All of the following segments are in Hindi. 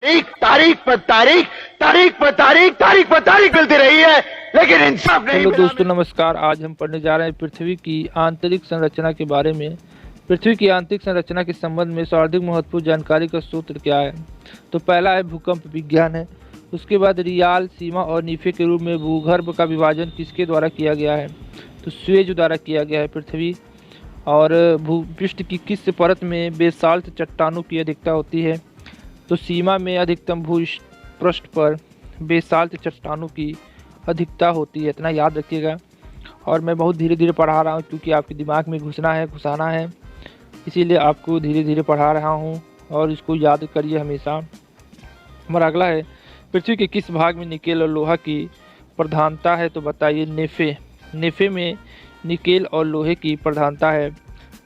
तारीख पर तारीख, तारीख पर तारीख, तारीख पर तारीख मिलती रही है, लेकिन इंसाफ नहीं। हेलो दोस्तों, नमस्कार। आज हम पढ़ने जा रहे हैं पृथ्वी की आंतरिक संरचना के बारे में। पृथ्वी की आंतरिक संरचना के संबंध में सर्वाधिक महत्वपूर्ण जानकारी का सूत्र क्या है? तो पहला है भूकंप विज्ञान है। उसके बाद रियाल, सीमा और नीफे के रूप में भूगर्भ का विभाजन किसके द्वारा किया गया है? तो सुएज द्वारा किया गया है। पृथ्वी और भूपृष्ठ की किस परत में बेसाल्ट चट्टानों की अधिकता होती है? तो सीमा में अधिकतम भूपृष्ठ पर बेसाल्ट चट्टानों की अधिकता होती है। इतना याद रखिएगा। और मैं बहुत धीरे धीरे पढ़ा रहा हूँ क्योंकि आपके दिमाग में घुसाना है, इसीलिए आपको धीरे धीरे पढ़ा रहा हूँ और इसको याद करिए हमेशा। हमारा अगला है, पृथ्वी के किस भाग में निकेल और लोहा की प्रधानता है? तो बताइए। नेफे में निकेल और लोहे की प्रधानता है।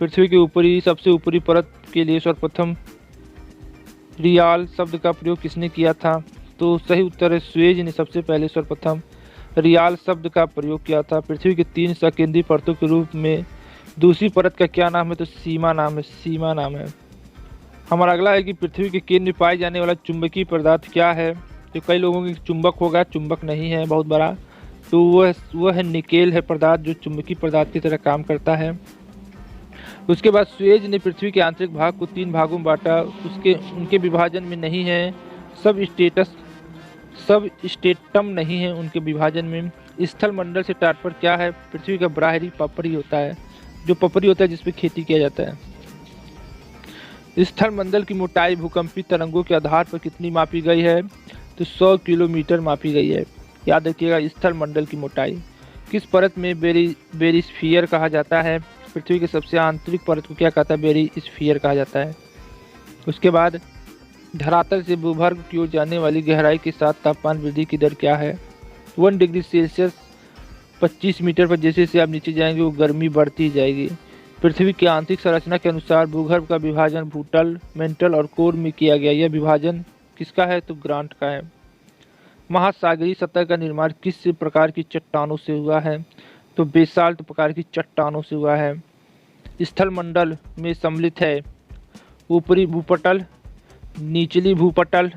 पृथ्वी के सबसे ऊपरी परत के लिए सर्वप्रथम रियाल शब्द का प्रयोग किसने किया था? तो सही उत्तर है सुएज ने सबसे पहले सर्वप्रथम रियाल शब्द का प्रयोग किया था। पृथ्वी के 3 सकेंद्रीय परतों के रूप में दूसरी परत का क्या नाम है? तो सीमा नाम है। हमारा अगला है कि पृथ्वी के केंद्र में पाए जाने वाला चुंबकीय पदार्थ क्या है? तो कई लोगों की चुंबक होगा, चुंबक नहीं है बहुत बड़ा, तो वह है निकेल है पदार्थ, जो चुंबकीय पदार्थ की तरह काम करता है। उसके बाद सुएज ने पृथ्वी के आंतरिक भाग को 3 भागों में बांटा। उनके विभाजन में नहीं है सब स्टेटम नहीं है उनके विभाजन में। स्थल मंडल से तात्पर्य क्या है? पृथ्वी का बाहरी पपरी होता है, जो पपरी होता है जिस पे खेती किया जाता है। स्थल मंडल की मोटाई भूकंपी तरंगों के आधार पर कितनी मापी गई है? तो 100 किलोमीटर मापी गई है। याद रखिएगा, स्थल मंडल की मोटाई। किस परत में बेरिस्फीयर कहा जाता है? पृथ्वी के सबसे आंतरिक परत को क्या कहता है? बेरिस्फीयर कहा जाता है। उसके बाद धरातल से भूगर्भ की ओर जाने वाली गहराई के साथ तापमान वृद्धि की दर क्या है? 1 डिग्री सेल्सियस 25 मीटर पर जैसे जैसे आप नीचे जाएंगे वो गर्मी बढ़ती जाएगी। पृथ्वी की आंतरिक संरचना के अनुसार भूगर्भ का विभाजन भूतल, मेंटल और कोर में किया गया। यह विभाजन किसका है? तो ग्रांट का है। महासागरीय सतह का निर्माण किस प्रकार की चट्टानों से हुआ है? तो बेसाल्ट प्रकार की चट्टानों से हुआ है। स्थल मंडल में सम्मिलित है ऊपरी भूपटल, निचली भूपटल,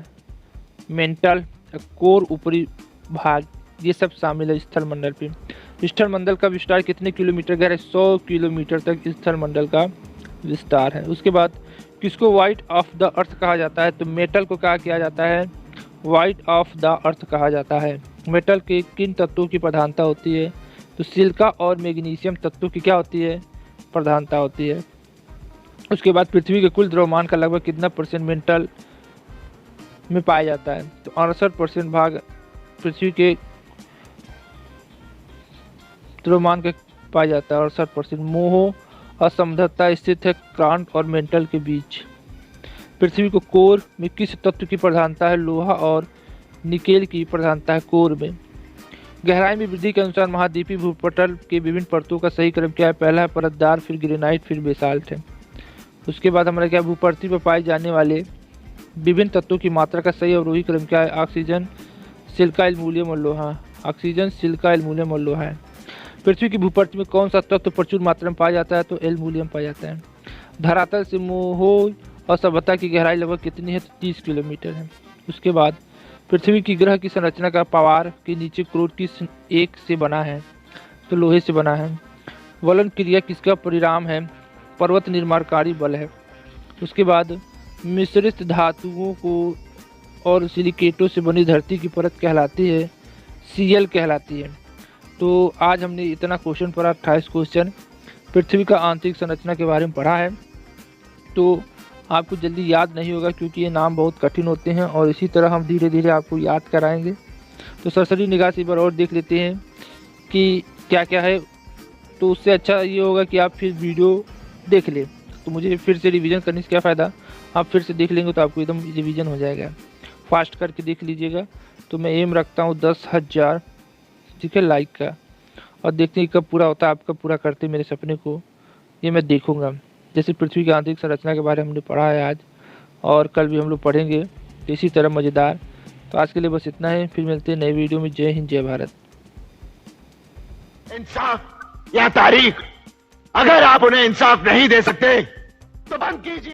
मेंटल, कोर, ऊपरी भाग, ये सब शामिल है स्थल मंडल पे। स्थल मंडल का विस्तार कितने किलोमीटर गहरा है? 100 किलोमीटर तक स्थल मंडल का विस्तार है। उसके बाद किसको व्हाइट ऑफ द अर्थ कहा जाता है? तो मेटल को कहा किया जाता है व्हाइट ऑफ द अर्थ कहा जाता है। मेटल के किन तत्वों की प्रधानता होती है? तो सिलिका और मैग्नीशियम तत्वों की क्या होती है? प्रधानता होती है। उसके बाद पृथ्वी के कुल द्रव्यमान का लगभग कितना % मेंटल में पाया जाता है? तो 68% भाग पृथ्वी के द्रव्यमान का पाया जाता है। 68%। मोह असमर्थता स्थित है क्रांट और मेंटल के बीच। पृथ्वी को कोर में किस तत्व की प्रधानता है? लोहा और निकेल की प्रधानता है कोर में। गहराई में वृद्धि के अनुसार महाद्वीपीय भूपटल के विभिन्न परतों का सही क्रम क्या है? पहला है परतदार, फिर ग्रेनाइट, फिर बेसाल्ट है। उसके बाद हमारा क्या, भूपृथ्वी पर पाए जाने वाले विभिन्न तत्वों की मात्रा का सही अवरोही क्रम क्या है? ऑक्सीजन, सिलिका, एल्युमिनियम और लोहा। ऑक्सीजन, सिलिका, एल्युमिनियम और लोहा है। पृथ्वी की भूपृष्ठ में कौन सा तत्व प्रचुर मात्रा में पाया जाता है? तो एल्युमिनियम पाया जाता है। धरातल से मोह और सभ्यता की गहराई लगभग कितनी है? तो 30 किलोमीटर है। उसके बाद पृथ्वी की ग्रह की संरचना का पावर के नीचे क्रोट किस एक से बना है? तो लोहे से बना है। वलन क्रिया किसका परिणाम है? पर्वत निर्माणकारी बल है। उसके बाद मिश्रित धातुओं को और सिलिकेटों से बनी धरती की परत कहलाती है सीएल कहलाती है। तो आज हमने इतना क्वेश्चन पढ़ा, 28 क्वेश्चन पृथ्वी का आंतरिक संरचना के बारे में पढ़ा है। तो आपको जल्दी याद नहीं होगा क्योंकि ये नाम बहुत कठिन होते हैं और इसी तरह हम धीरे धीरे आपको याद कराएंगे। तो सरसरी निगाह से एक बार और देख लेते हैं कि क्या क्या है। तो उससे अच्छा ये होगा कि आप फिर वीडियो देख लें, तो मुझे फिर से रिवीजन करने से क्या फ़ायदा। आप फिर से देख लेंगे तो आपको एकदम रिवीजन हो जाएगा। फास्ट करके देख लीजिएगा। तो मैं एम रखता हूँ 10,000, ठीक है, लाइक का। और देखते हैं कब पूरा होता है। आपका पूरा करते मेरे सपने को, ये मैं देखूँगा। जैसे पृथ्वी की आंतरिक संरचना के बारे में हमने पढ़ा है आज, और कल भी हम लोग पढ़ेंगे इसी तरह मज़ेदार। तो आज के लिए बस इतना है, फिर मिलते हैं नई वीडियो में। जय हिंद, जय भारत। इंसाफ या तारीख, अगर आप उन्हें इंसाफ नहीं दे सकते तो बंद कीजिए।